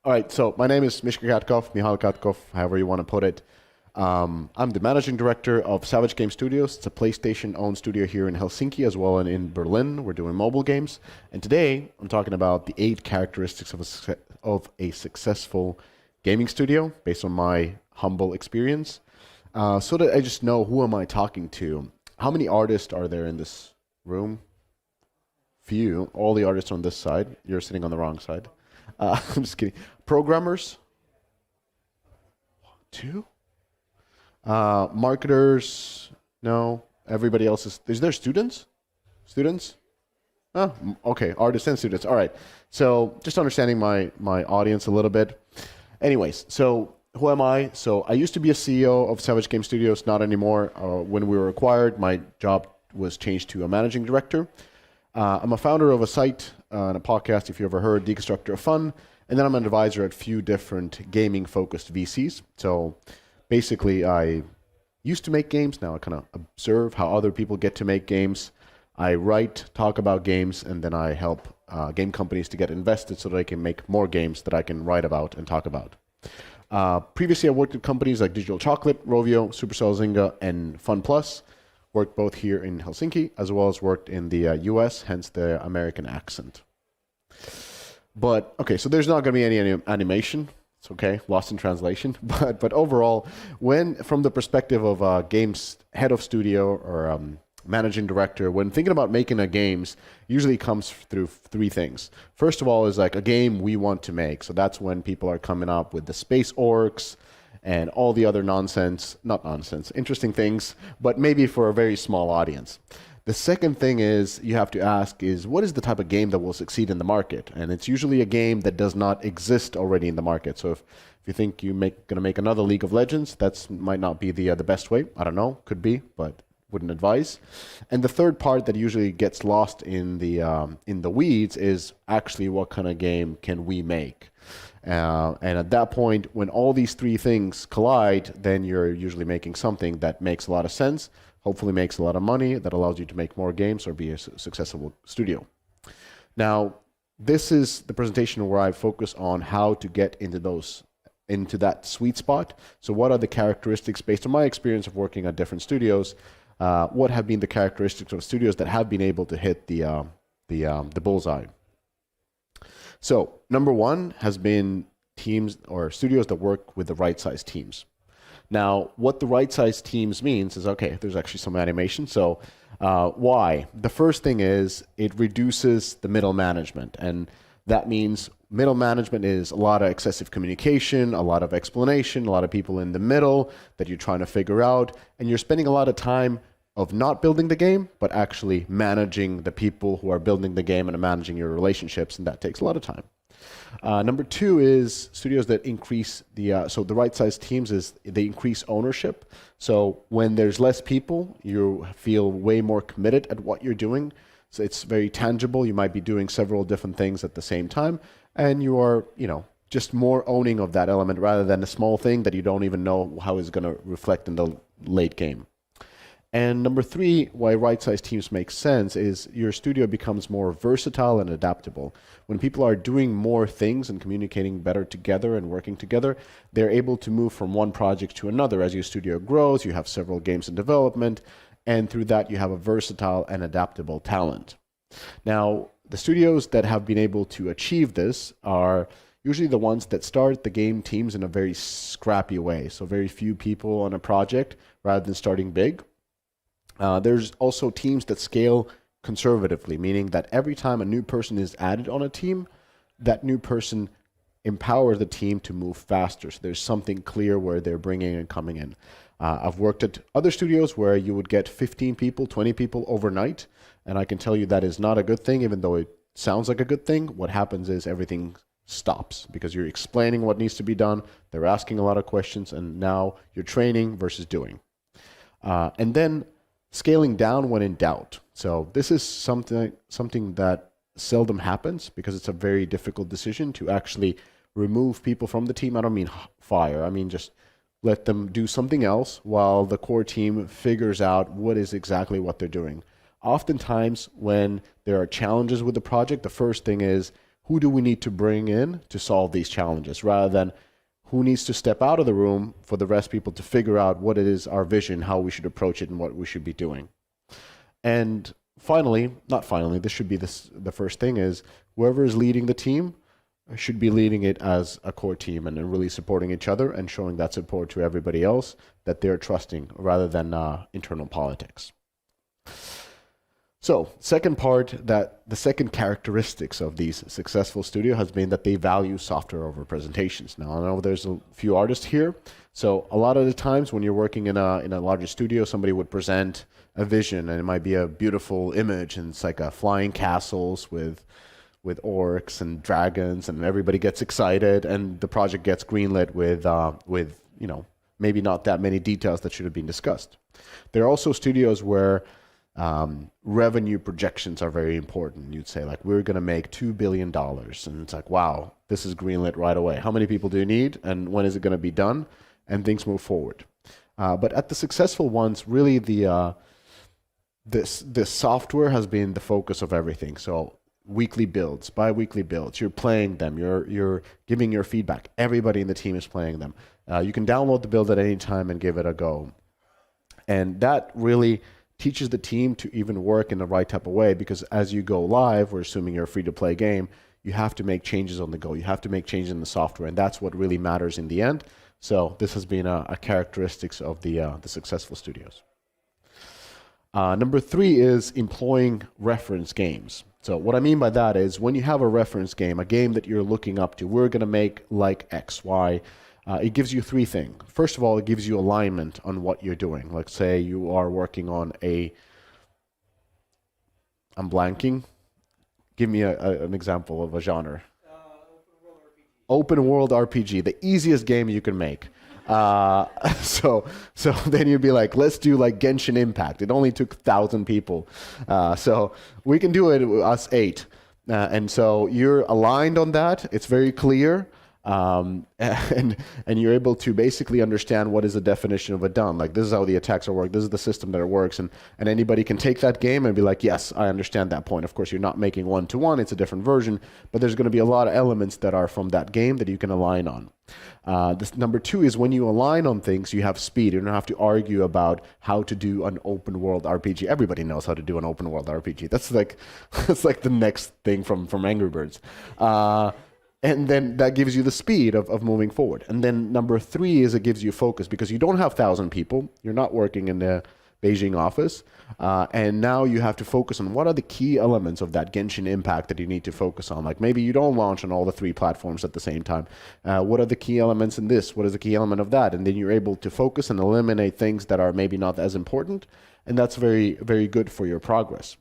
All right, so my name is Mishka Katkov, Michal Katkov, however you want to put it. I'm the managing director of Savage Game Studios. It's a PlayStation-owned studio here in Helsinki as well and in Berlin. We're doing mobile games. And today, I'm talking about the 8 characteristics of a successful gaming studio based on my humble experience. So that I just know who am I talking to. How many artists are there in this room? Few. All the artists on this side. You're sitting on the wrong side. I'm just kidding. Programmers? 2? Marketers? No. Everybody else is there students? Students? Oh, okay. Artists and students. All right. So just understanding my audience a little bit. Anyways, so who am I? So I used to be a CEO of Savage Game Studios, not anymore. When we were acquired, my job was changed to a managing director. I'm a founder of a site and a podcast, if you ever heard, Deconstructor of Fun. And then I'm an advisor at a few different gaming-focused VCs. So basically, I used to make games. Now I kind of observe how other people get to make games. I write, talk about games, and then I help game companies to get invested so they can make more games that I can write about and talk about. Previously, I worked at companies like Digital Chocolate, Rovio, Supercell Zynga, and Fun Plus. Worked both here in Helsinki as well as worked in the US, hence the American accent. But, okay, so there's not going to be any animation. It's okay, lost in translation. But overall, from the perspective of games head of studio or managing director, when thinking about making a games, usually comes through 3 things. First of all is like a game we want to make. So that's when people are coming up with the space orcs, and all the other not nonsense, interesting things, but maybe for a very small audience. The second thing is you have to ask is what is the type of game that will succeed in the market? And it's usually a game that does not exist already in the market. So if you think you're going to make another League of Legends, that might not be the best way. I don't know, could be, but wouldn't advise. And the third part that usually gets lost in the weeds is actually what kind of game can we make? And at that point, when all these 3 things collide, then you're usually making something that makes a lot of sense, hopefully makes a lot of money, that allows you to make more games or be a successful studio. Now, this is the presentation where I focus on how to get into that sweet spot. So what are the characteristics based on my experience of working at different studios? What have been the characteristics of studios that have been able to hit the bullseye? So number 1 has been teams or studios that work with the right size teams. Now, what the right size teams means is, okay, there's actually some animation. So why? The first thing is it reduces the middle management. And that means middle management is a lot of excessive communication, a lot of explanation, a lot of people in the middle that you're trying to figure out. And you're spending a lot of time of not building the game, but actually managing the people who are building the game and managing your relationships, and that takes a lot of time. Number 2 is studios that increase so the right size teams is they increase ownership. So when there's less people, you feel way more committed at what you're doing. So it's very tangible. You might be doing several different things at the same time, and you are, just more owning of that element rather than a small thing that you don't even know how it's going to reflect in the late game. And number 3, why right-sized teams make sense is your studio becomes more versatile and adaptable. When people are doing more things and communicating better together and working together, they're able to move from one project to another. As your studio grows, you have several games in development, and through that you have a versatile and adaptable talent. Now, the studios that have been able to achieve this are usually the ones that start the game teams in a very scrappy way. So very few people on a project rather than starting big. There's also teams that scale conservatively, meaning that every time a new person is added on a team, that new person empowers the team to move faster. So there's something clear where they're bringing and coming in. I've worked at other studios where you would get 15 people, 20 people overnight, and I can tell you that is not a good thing, even though it sounds like a good thing. What happens is everything stops because you're explaining what needs to be done, they're asking a lot of questions, and now you're training versus doing. And then scaling down when in doubt. So this is something that seldom happens because it's a very difficult decision to actually remove people from the team. I don't mean fire. I mean just let them do something else while the core team figures out what is exactly what they're doing. Oftentimes when there are challenges with the project, the first thing is who do we need to bring in to solve these challenges, rather than who needs to step out of the room for the rest people to figure out what it is, our vision, how we should approach it, and what we should be doing. And finally, not finally, this should be the first thing is whoever is leading the team should be leading it as a core team and really supporting each other and showing that support to everybody else that they're trusting rather than internal politics. So, second part, that the second characteristics of these successful studio has been that they value software over presentations. Now, I know there's a few artists here, so a lot of the times when you're working in a larger studio, somebody would present a vision, and it might be a beautiful image, and it's like a flying castles with orcs and dragons, and everybody gets excited, and the project gets greenlit with maybe not that many details that should have been discussed. There are also studios where revenue projections are very important. You'd say, like, we're going to make $2 billion. And it's like, wow, this is greenlit right away. How many people do you need? And when is it going to be done? And things move forward. But at the successful ones, really this software has been the focus of everything. So weekly builds, bi-weekly builds, you're playing them, you're giving your feedback. Everybody in the team is playing them. You can download the build at any time and give it a go. And that really teaches the team to even work in the right type of way, because as you go live, we're assuming you're a free-to-play game, you have to make changes on the go. You have to make changes in the software, and that's what really matters in the end. So this has been a characteristics of the successful studios. Number 3 is employing reference games. So what I mean by that is when you have a reference game, a game that you're looking up to, we're going to make like X, Y, it gives you 3 things. First of all, it gives you alignment on what you're doing. Let's say you are working on I'm blanking. Give me an example of a genre. Open world RPG, the easiest game you can make. So then you'd be like, let's do like Genshin Impact. It only took 1,000 people. So we can do it, us 8. And so you're aligned on that. It's very clear. And you're able to basically understand what is the definition of a done. Like, this is how the attacks are work. This is the system that it works. And anybody can take that game and be like, yes, I understand that point. Of course, you're not making one-to-one. It's a different version. But there's going to be a lot of elements that are from that game that you can align on. This number 2 is when you align on things, you have speed. You don't have to argue about how to do an open world RPG. Everybody knows how to do an open world RPG. That's like the next thing from Angry Birds. And then that gives you the speed of moving forward. And then number 3 is it gives you focus, because you don't have 1,000 people. You're not working in the Beijing office. And now you have to focus on what are the key elements of that Genshin Impact that you need to focus on. Like, maybe you don't launch on all the 3 platforms at the same time. What are the key elements in this? What is the key element of that? And then you're able to focus and eliminate things that are maybe not as important. And that's very, very good for your progress.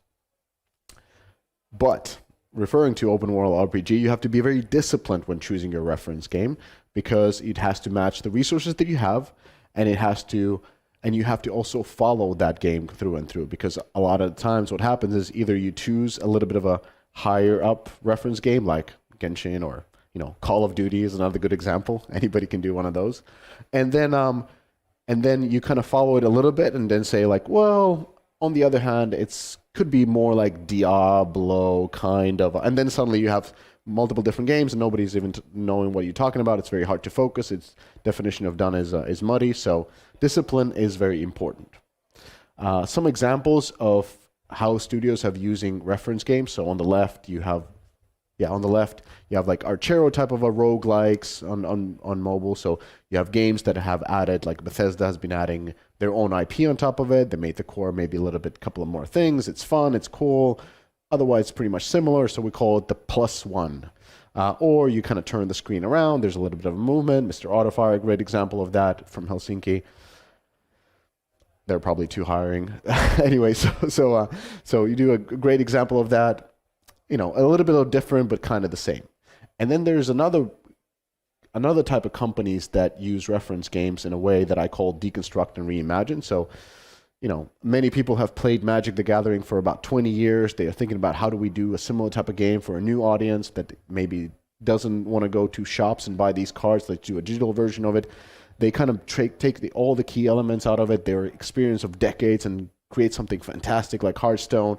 But referring to open world RPG, you have to be very disciplined when choosing your reference game, because it has to match the resources that you have, and you have to also follow that game through and through, because a lot of times what happens is either you choose a little bit of a higher up reference game like Genshin, or Call of Duty is another good example. Anybody can do one of those. And then you kind of follow it a little bit and then say, like, well, on the other hand, could be more like Diablo kind of, and then suddenly you have multiple different games and nobody's even knowing what you're talking about. It's very hard to focus. Its definition of done is muddy. So discipline is very important. Some examples of how studios have using reference games. So on the left you have like Archero type of a roguelikes on mobile. So you have games that have added, like Bethesda has been adding their own IP on top of it. They made the core maybe a couple of more things. It's fun, it's cool. Otherwise, it's pretty much similar. So we call it the +1. Or you kind of turn the screen around. There's a little bit of a movement. Mr. Autofire, a great example of that from Helsinki. They're probably too hiring. Anyway, so you do a great example of that. A little bit of different, but kind of the same. And then there's another type of companies that use reference games in a way that I call deconstruct and reimagine. So, many people have played Magic the Gathering for about 20 years. They are thinking about how do we do a similar type of game for a new audience that maybe doesn't want to go to shops and buy these cards. Let's do a digital version of it. They kind of take all the key elements out of it, their experience of decades, and create something fantastic like Hearthstone.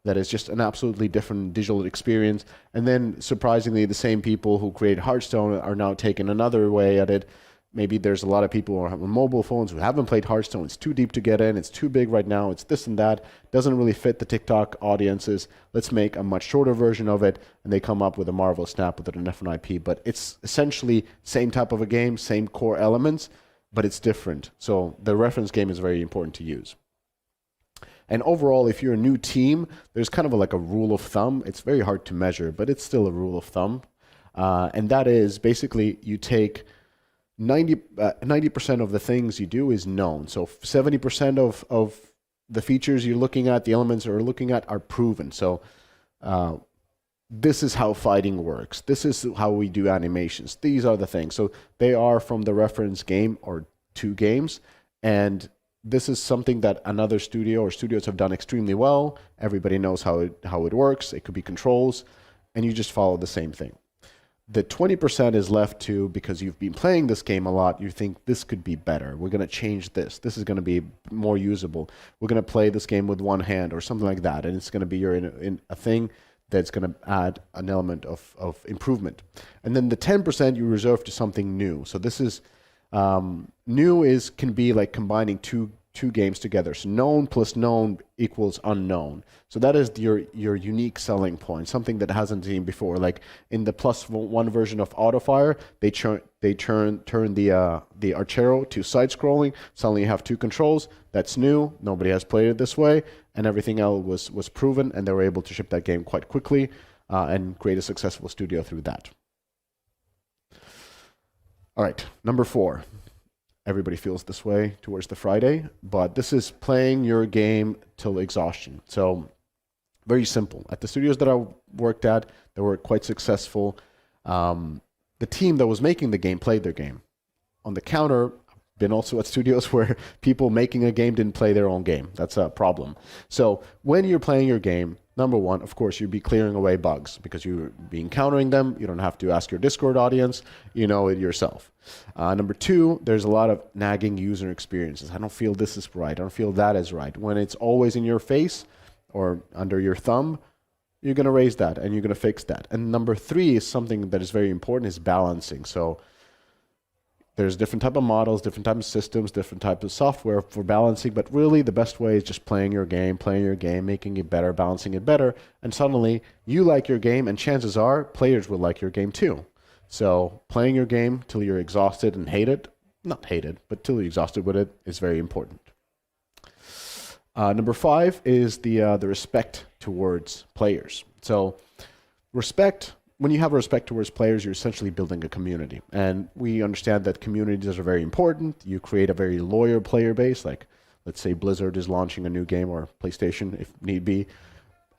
that is just an absolutely different digital experience. And then surprisingly, the same people who created Hearthstone are now taking another way at it. Maybe there's a lot of people on mobile phones who haven't played Hearthstone. It's too deep to get in. It's too big right now. It's this and that. Doesn't really fit the TikTok audiences. Let's make a much shorter version of it. And they come up with a marvelous snap with a different IP. But it's essentially same type of a game, same core elements, but it's different. So the reference game is very important to use. And overall, if you're a new team, there's kind of like a rule of thumb. It's very hard to measure, but it's still a rule of thumb. And that is basically you take 90% of the things you do is known. So 70% of the features you're looking at, the elements you're looking at are proven. So this is how fighting works. This is how we do animations. These are the things. So they are from the reference game or two games. And this is something that another studio or studios have done extremely well. Everybody knows how it works. It could be controls, and you just follow the same thing. The 20% is left to, because you've been playing this game a lot, you think this could be better. We're going to change this. This is going to be more usable. We're going to play this game with one hand or something like that. And it's going to be in a thing that's going to add an element of improvement. And then the 10% you reserve to something new. So this is, new can be like combining two games together. So known plus known equals unknown. So that is your unique selling point, something that hasn't seen before. Like in the +1 version of Autofire, they turn the Archero to side scrolling. Suddenly you have two controls. That's new. Nobody has played it this way, and everything else was proven, and they were able to ship that game quite quickly and create a successful studio through that. All right, number 4. Everybody feels this way towards the Friday, but this is playing your game till exhaustion. So very simple. At the studios that I worked at, they were quite successful. The team that was making the game played their game. On the counter, I've been also at studios where people making a game didn't play their own game. That's a problem. So when you're playing your game, number 1, of course, you'd be clearing away bugs because you're encountering them. You don't have to ask your Discord audience. You know it yourself. Number 2, there's a lot of nagging user experiences. I don't feel this is right. I don't feel that is right. When it's always in your face or under your thumb, you're going to raise that and you're going to fix that. And number 3 is something that is very important, is balancing. So there's different type of models, different type of systems, different types of software for balancing, but really the best way is just playing your game, making it better, balancing it better, and suddenly you like your game, and chances are players will like your game too. So playing your game till you're exhausted and not hated, but till you're exhausted with it is very important. Number 5 is the respect towards players. So respect. When you have respect towards players, you're essentially building a community. And we understand that communities are very important. You create a very loyal player base. Like, let's say Blizzard is launching a new game, or PlayStation, if need be.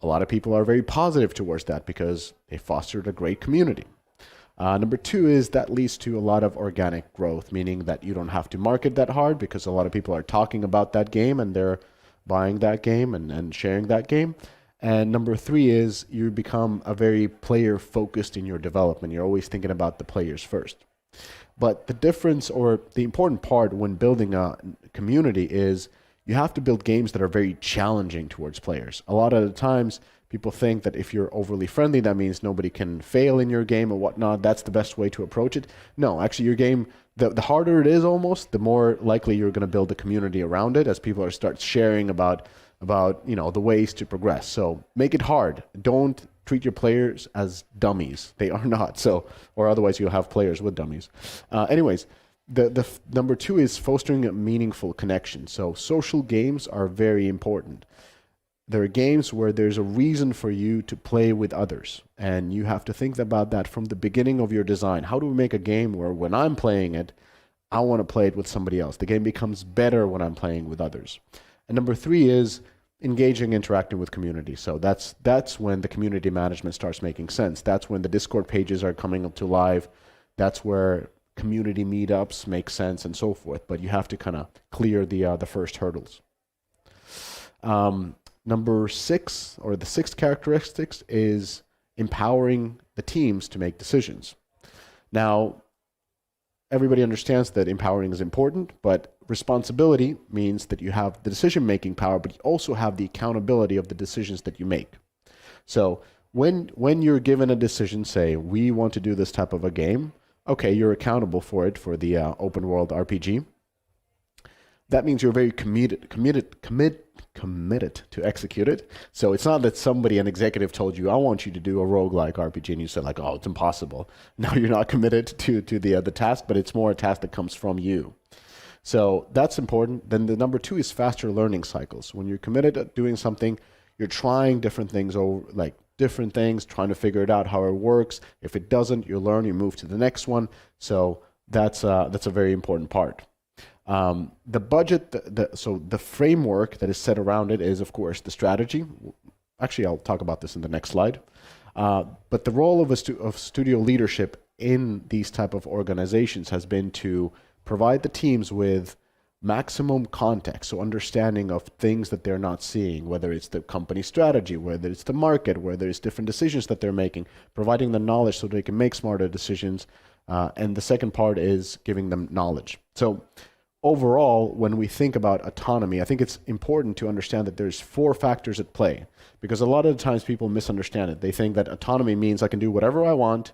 A lot of people are very positive towards that because they fostered a great community. Number 2 is that leads to a lot of organic growth, meaning that you don't have to market that hard because a lot of people are talking about that game and they're buying that game and sharing that game. And number 3 is you become a very player-focused in your development. You're always thinking about the players first. But the difference, or the important part when building a community, is you have to build games that are very challenging towards players. A lot of the times, people think that if you're overly friendly, that means nobody can fail in your game or whatnot. That's the best way to approach it. No, actually, your game, the harder it is almost, the more likely you're going to build a community around it as people start sharing about the ways to progress. So make it hard. Don't treat your players as dummies. They are not. So, or otherwise you'll have players with dummies. Anyways, the number 2 is fostering a meaningful connection. So social games are very important. There are games where there's a reason for you to play with others, and you have to think about that from the beginning of your design. How do we make a game where when I'm playing it, I want to play it with somebody else? The game becomes better when I'm playing with others. And number 3 is engaging, interacting with community. So that's when the community management starts making sense. That's when the Discord pages are coming up to live. That's where community meetups make sense and so forth. But you have to kind of clear the first hurdles. Number 6, or the 6th characteristics, is empowering the teams to make decisions. Now, everybody understands that empowering is important, but responsibility means that you have the decision-making power, but you also have the accountability of the decisions that you make. So when you're given a decision, say, we want to do this type of a game, okay, you're accountable for it for the open world RPG. That means you're very committed to execute it. So it's not that an executive told you, I want you to do a roguelike RPG, and you said like, oh, it's impossible. Now you're not committed to the task, but it's more a task that comes from you. So that's important. Then the number 2 is faster learning cycles. When you're committed to doing something, you're trying different things trying to figure it out, how it works. If it doesn't, you learn, you move to the next one. So that's a very important part. The budget, so the framework that is set around it is, of course, the strategy. Actually, I'll talk about this in the next slide. But the role of studio leadership in these type of organizations has been to provide the teams with maximum context, so understanding of things that they're not seeing, whether it's the company strategy, whether it's the market, whether it's different decisions that they're making, providing the knowledge so they can make smarter decisions. And the second part is giving them knowledge. So overall, when we think about autonomy, I think it's important to understand that there's 4 factors at play, because a lot of the times people misunderstand it. They think that autonomy means I can do whatever I want,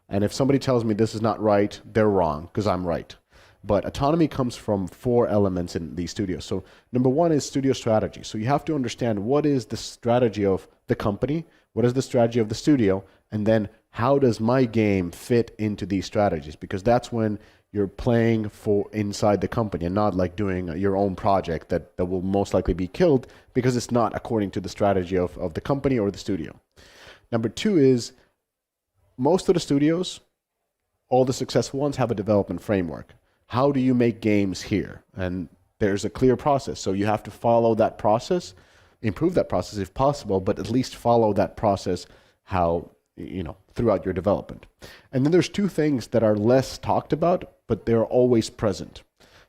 and if somebody tells me this is not right, they're wrong because I'm right. But autonomy comes from 4 elements in these studios. So number 1 is studio strategy. So you have to understand what is the strategy of the company, what is the strategy of the studio, and then how does my game fit into these strategies? Because that's when you're playing for inside the company and not like doing your own project that will most likely be killed because it's not according to the strategy of the company or the studio. Number 2 is most of the studios, all the successful ones, have a development framework. How do you make games here? And there's a clear process. So you have to follow that process, improve that process if possible, but at least follow that process throughout your development. And then there's 2 things that are less talked about, but they're always present.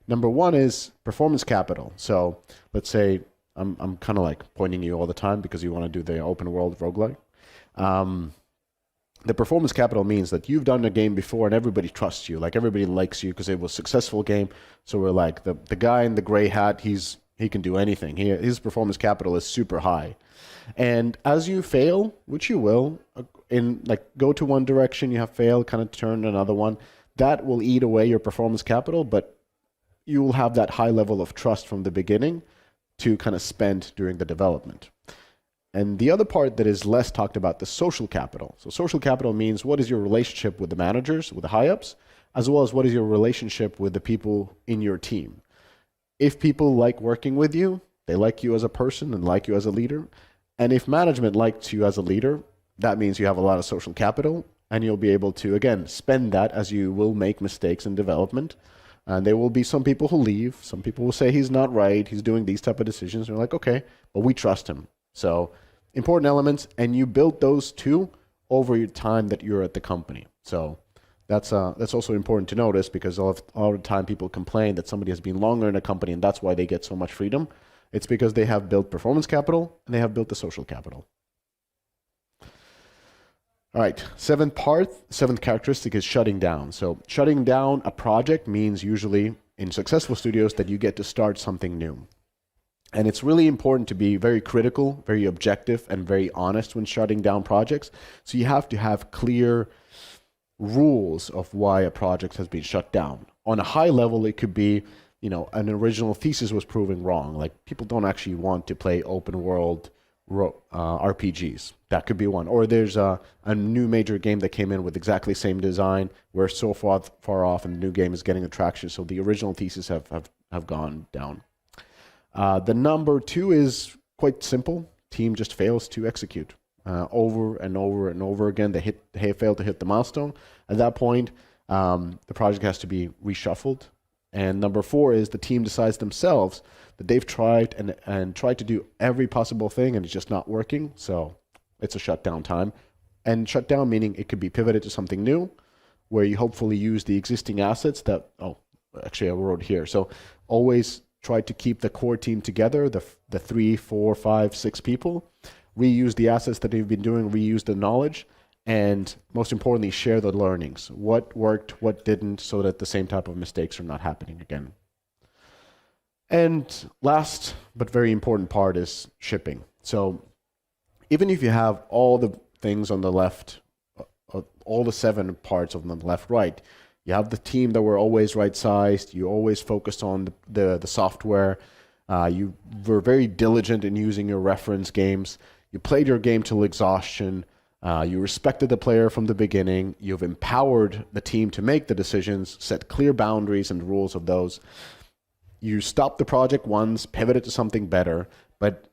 Number 1 is performance capital. So let's say I'm kind of like pointing you all the time because you want to do the open world roguelike. The performance capital means that you've done a game before and everybody trusts you. Like everybody likes you because it was a successful game. So we're like, the guy in the gray hat, he can do anything. His performance capital is super high. And as you fail, which you will, go to one direction, you have failed, kind of turn another one, that will eat away your performance capital, but you will have that high level of trust from the beginning to kind of spend during the development. And the other part that is less talked about, the social capital. So social capital means what is your relationship with the managers, with the high-ups, as well as what is your relationship with the people in your team. If people like working with you, they like you as a person and like you as a leader. And if management likes you as a leader, that means you have a lot of social capital, and you'll be able to, again, spend that as you will make mistakes in development. And there will be some people who leave. Some people will say he's not right. He's doing these type of decisions. And you're like, okay, but we trust him. So important elements, and you build those 2 over your time that you're at the company. So that's also important to notice, because all the time people complain that somebody has been longer in a company and that's why they get so much freedom. It's because they have built performance capital and they have built the social capital. All right, seventh characteristic is shutting down. So shutting down a project means usually in successful studios that you get to start something new. And it's really important to be very critical, very objective, and very honest when shutting down projects. So you have to have clear rules of why a project has been shut down. On a high level, it could be, an original thesis was proven wrong. Like people don't actually want to play open world RPGs. That could be one. Or there's a new major game that came in with exactly the same design. We're so far off, and the new game is getting attraction. So the original thesis have gone down. The number 2 is quite simple. Team just fails to execute over and over and over again. They fail to hit the milestone. At that point, the project has to be reshuffled. And number 4 is the team decides themselves that they've tried and tried to do every possible thing and it's just not working. So it's a shutdown time. And shutdown meaning it could be pivoted to something new, where you hopefully use the existing assets that, actually I wrote here. So always try to keep the core team together, the 3, 4, 5, 6 people, reuse the assets that they've been doing, reuse the knowledge, and most importantly, share the learnings. What worked, what didn't, so that the same type of mistakes are not happening again. And last but very important part is shipping. So even if you have all the things on the left, all the 7 parts on the left, right, you have the team that were always right-sized, you always focused on the software, you were very diligent in using your reference games, you played your game till exhaustion, you respected the player from the beginning, you've empowered the team to make the decisions, set clear boundaries and rules of those. You stopped the project once, pivoted to something better, but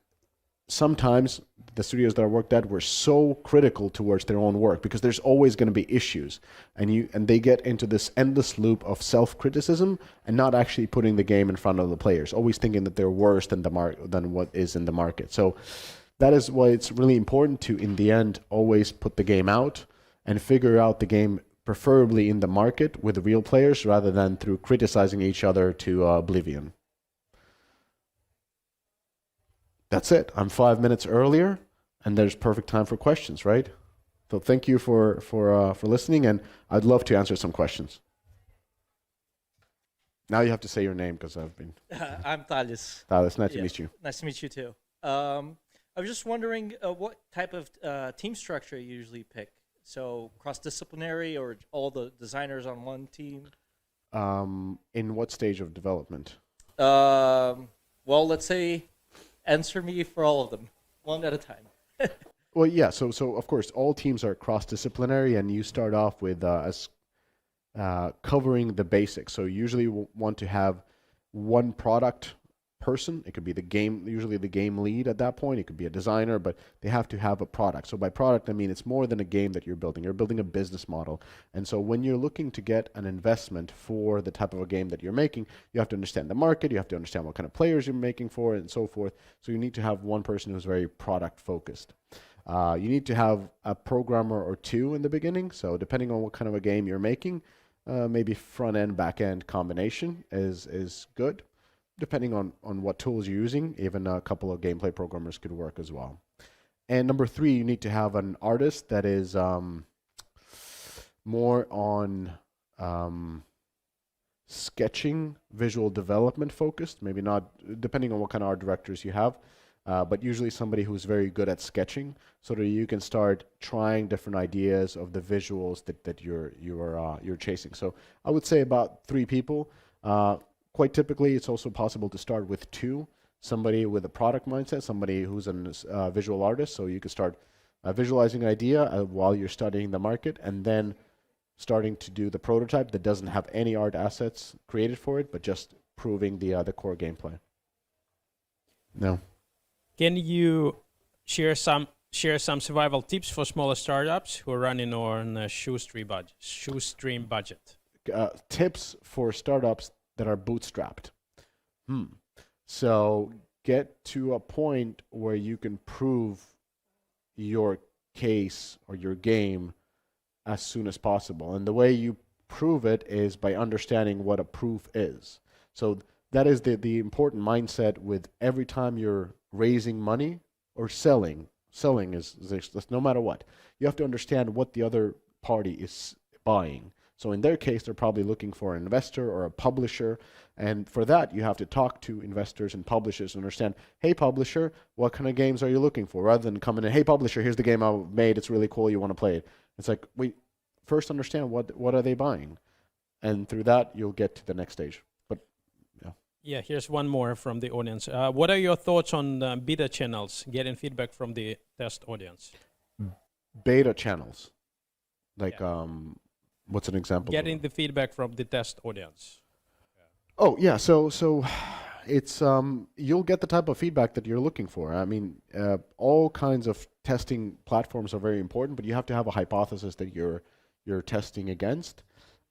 sometimes the studios that I worked at were so critical towards their own work because there's always going to be issues, and they get into this endless loop of self-criticism and not actually putting the game in front of the players, always thinking that they're worse than what is in the market. So that is why it's really important to, in the end, always put the game out and figure out the game preferably in the market with the real players rather than through criticizing each other to oblivion. That's it. I'm 5 minutes earlier, and there's perfect time for questions, right? So thank you for listening, and I'd love to answer some questions. Now you have to say your name because I've been. I'm Thales. Thales, nice to meet you. Nice to meet you too. I was just wondering what type of team structure you usually pick. So cross-disciplinary or all the designers on one team? In what stage of development? Well, let's say answer me for all of them, one at a time. Well, yeah. So of course, all teams are cross-disciplinary, and you start off with covering the basics. So you usually want to have one product person. It could be usually the game lead at that point. It could be a designer, but they have to have a product. So by product, I mean it's more than a game that you're building. You're building a business model. And so when you're looking to get an investment for the type of a game that you're making, you have to understand the market, you have to understand what kind of players you're making for it, and so forth. So you need to have one person who's very product focused. You need to have a programmer or two in the beginning. So depending on what kind of a game you're making, maybe front end, back end combination is good. Depending on what tools you're using, even a couple of gameplay programmers could work as well. And number 3, you need to have an artist that is more on sketching, visual development focused, maybe not, depending on what kind of art directors you have, but usually somebody who's very good at sketching so that you can start trying different ideas of the visuals that you're chasing. So I would say about 3 people. Quite typically, it's also possible to start with 2, somebody with a product mindset, somebody who's a visual artist, so you can start visualizing an idea while you're studying the market, and then starting to do the prototype that doesn't have any art assets created for it, but just proving the core gameplay. No. Can you share some survival tips for smaller startups who are running on a shoestring budget? Tips for startups that are bootstrapped. So get to a point where you can prove your case or your game as soon as possible. And the way you prove it is by understanding what a proof is. So that is the important mindset with every time you're raising money or selling. Selling is no matter what. You have to understand what the other party is buying. So in their case, they're probably looking for an investor or a publisher. And for that, you have to talk to investors and publishers and understand, hey, publisher, what kind of games are you looking for? Rather than coming in, hey, publisher, here's the game I made. It's really cool. You want to play it. It's like, wait, first understand what are they buying? And through that, you'll get to the next stage. But yeah, here's one more from the audience. What are your thoughts on beta channels, getting feedback from the test audience? Beta channels? Like, what's an example? Getting the feedback from the test audience. Oh, yeah. So it's you'll get the type of feedback that you're looking for. I mean, all kinds of testing platforms are very important, but you have to have a hypothesis that you're testing against.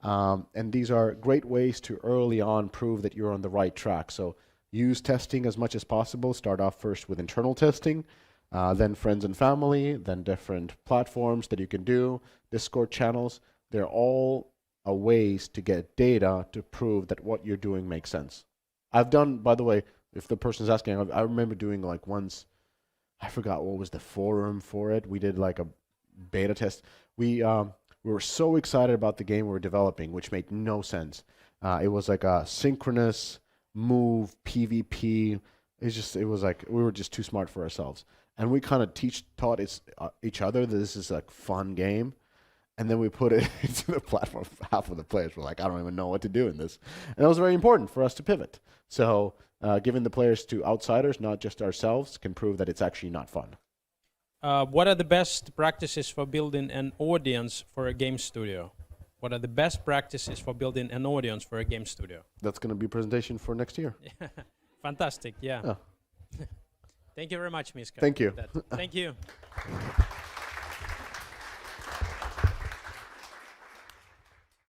And these are great ways to early on prove that you're on the right track. So use testing as much as possible. Start off first with internal testing, then friends and family, then different platforms that you can do, Discord channels. They're all ways to get data to prove that what you're doing makes sense. I've done, by the way, if the person's asking, I remember doing like once, I forgot what was the forum for it. We did like beta test. We were so excited about the game we were developing, which made no sense. It was like a synchronous move PvP. It was like we were just too smart for ourselves, and we kind of taught each other that this is a fun game, and then we put it into the platform. Half of the players were like, I don't even know what to do in this, and it was very important for us to pivot. So giving the players to outsiders, not just ourselves, can prove that it's actually not fun. What are the best practices for building an audience for a game studio? What are the best practices for building an audience for a game studio? That's going to be a presentation for next year. Fantastic, yeah. Yeah. Thank you very much, Miska. Thank you. Thank you.